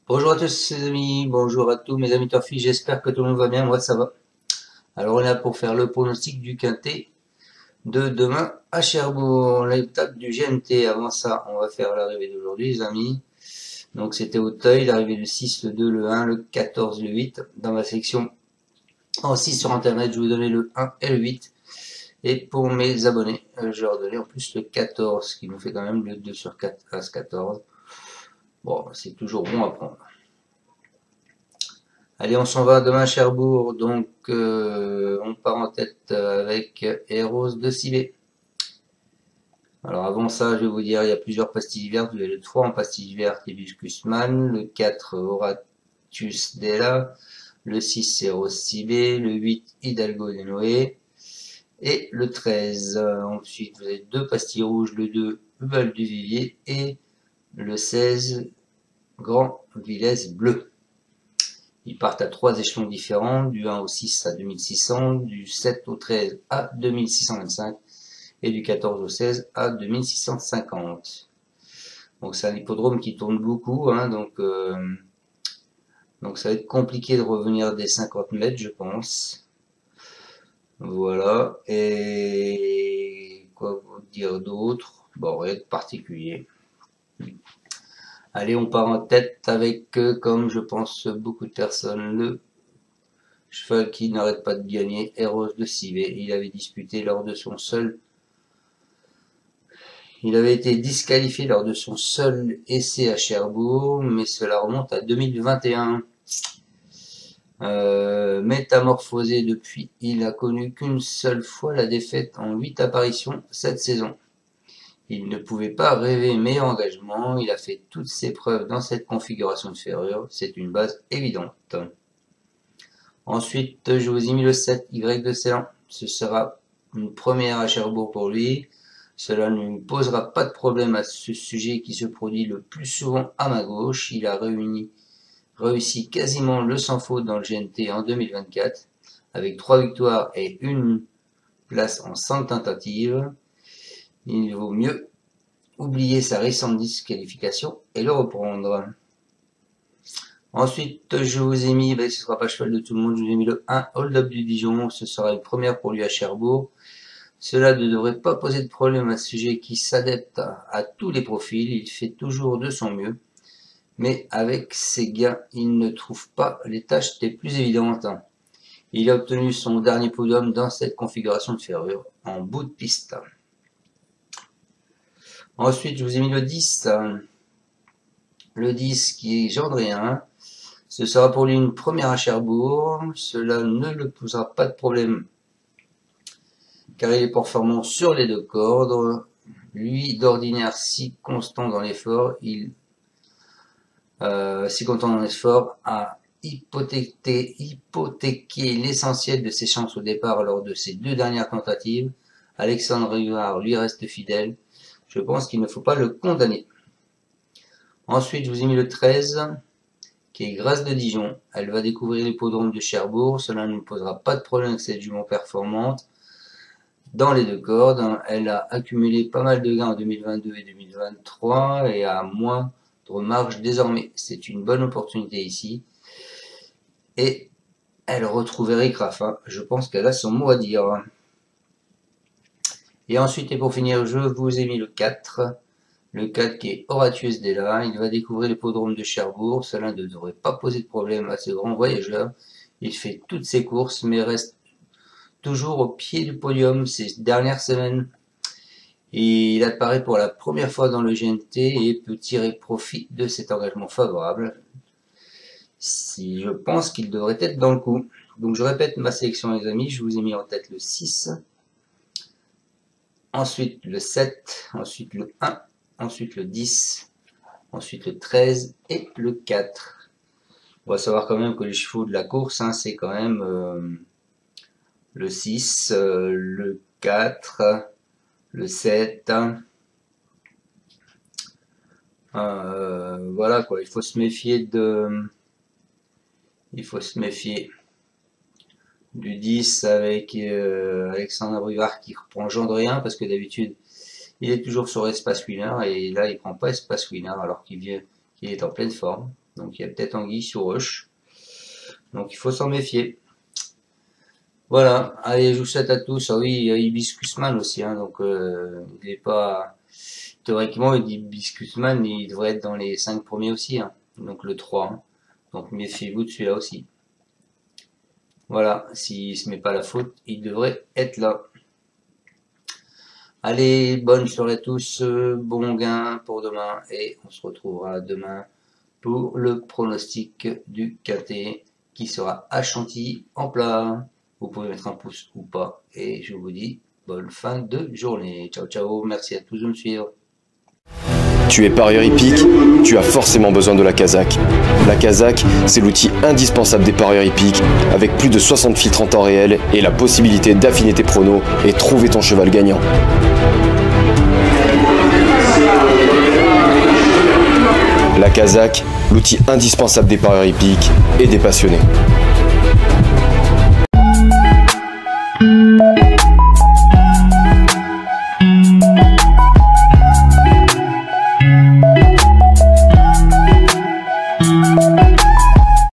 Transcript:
Bonjour à tous les amis, bonjour à tous mes amis turfis, j'espère que tout le monde va bien, moi ça va. Alors on est là pour faire le pronostic du quintet de demain à Cherbourg, l'étape du GMT. Avant ça, on va faire l'arrivée d'aujourd'hui les amis. Donc c'était Auteuil, l'arrivée le 6, le 2, le 1, le 14, le 8. Dans ma section en 6 sur internet, je vous donnais le 1 et le 8. Et pour mes abonnés, je leur donnais en plus le 14, qui nous fait quand même le 2 sur 4, As 14. Bon, c'est toujours bon à prendre. Allez, on s'en va demain à Cherbourg, donc on part en tête avec Eros de Cibé. Alors avant ça, je vais vous dire, il y a plusieurs pastilles vertes. Vous avez le 3 en pastilles vertes, Hibiscus Man, le 4 Horatius Della, le 6 Eros Cibé, le 8 Hidalgo de Noé, et le 13. Ensuite, vous avez deux pastilles rouges, le 2 Hubal du Vivier et le 16 Grand Villesse Bleu. Ils partent à 3 échelons différents, du 1 au 6 à 2600, du 7 au 13 à 2625 et du 14 au 16 à 2650. Donc c'est un hippodrome qui tourne beaucoup, hein, donc ça va être compliqué de revenir des 50 mètres, je pense. Voilà, et quoi vous dire d'autre? Bon, rien de particulier. Allez, on part en tête avec, comme je pense beaucoup de personnes, le cheval qui n'arrête pas de gagner, Eros de Cibé. Il avait disputé lors de son seul... Il avait été disqualifié lors de son seul essai à Cherbourg, mais cela remonte à 2021. Métamorphosé depuis, il a connu qu'une seule fois la défaite en 8 apparitions cette saison. Il ne pouvait pas rêver meilleur engagement, il a fait toutes ses preuves dans cette configuration de ferrure, c'est une base évidente. Ensuite, je vous ai mis le 7, Y de Ceylan. Ce sera une première à Cherbourg pour lui. Cela ne lui posera pas de problème à ce sujet qui se produit le plus souvent à ma gauche. Il a réussi quasiment le sans faute dans le GNT en 2024, avec 3 victoires et une place en 5 tentatives. Il vaut mieux oublier sa récente disqualification et le reprendre. Ensuite, je vous ai mis, ce ne sera pas cheval de tout le monde, je vous ai mis le 1 Hold Up du Dijon. Ce sera une première pour lui à Cherbourg. Cela ne devrait pas poser de problème à ce sujet qui s'adapte à tous les profils. Il fait toujours de son mieux. Mais avec ses gains, il ne trouve pas les tâches les plus évidentes. Il a obtenu son dernier podium dans cette configuration de ferrure, en bout de piste. Ensuite, je vous ai mis le 10. Le 10 qui est Gendréen. Ce sera pour lui une première à Cherbourg. Cela ne le posera pas de problème, car il est performant sur les deux cordes. Lui, d'ordinaire, si constant dans l'effort, a hypothéqué l'essentiel de ses chances au départ lors de ses deux dernières tentatives. Alexandre Rivard lui reste fidèle. Je pense qu'il ne faut pas le condamner. Ensuite, je vous ai mis le 13, qui est Grâce de Dijon. Elle va découvrir l'hippodrome de Cherbourg. Cela ne posera pas de problème avec cette jument performante dans les deux cordes. Elle a accumulé pas mal de gains en 2022 et 2023 et a moindre marge désormais. C'est une bonne opportunité ici. Et elle retrouve Eric Raffin. Je pense qu'elle a son mot à dire. Et ensuite, et pour finir, je vous ai mis le 4. Le 4 qui est Horatius Della. Il va découvrir l'hippodrome de Cherbourg. Cela ne devrait pas poser de problème à ce grand voyageur. Il fait toutes ses courses, mais reste toujours au pied du podium ces dernières semaines. Il apparaît pour la première fois dans le GNT et peut tirer profit de cet engagement favorable. Si je pense qu'il devrait être dans le coup. Donc je répète ma sélection les amis, je vous ai mis en tête le 6, ensuite le 7, ensuite le 1, ensuite le 10, ensuite le 13 et le 4. On va savoir quand même que les chevaux de la course, hein, c'est quand même le 6, le 4, le 7. Voilà quoi, il faut se méfier du 10 avec Alexandre Bruvard qui reprend Gendrien parce que d'habitude il est toujours sur Espace Winner et là il prend pas Espace Winner alors qu'il est en pleine forme. Donc il y a peut-être anguille sous roche. Donc il faut s'en méfier. Voilà, allez, je vous souhaite à tous. Ah oui, il y a Hibiscusman aussi, hein, donc il est pas. Théoriquement, Hibiscusman, il devrait être dans les 5 premiers aussi, hein, donc le 3. Hein. Donc méfiez-vous de celui-là aussi. Voilà, s'il se met pas la faute, il devrait être là. Allez, bonne soirée à tous, bon gain pour demain et on se retrouvera demain pour le pronostic du quintet qui sera à Chantilly en plat. Vous pouvez mettre un pouce ou pas et je vous dis bonne fin de journée. Ciao ciao, merci à tous de me suivre. Tu es parieur hippique, tu as forcément besoin de la Kazakh. La Kazakh, c'est l'outil indispensable des parieurs hippiques, avec plus de 60 filtres en temps réel et la possibilité d'affiner tes pronos et trouver ton cheval gagnant. La Kazakh, l'outil indispensable des parieurs hippiques et des passionnés.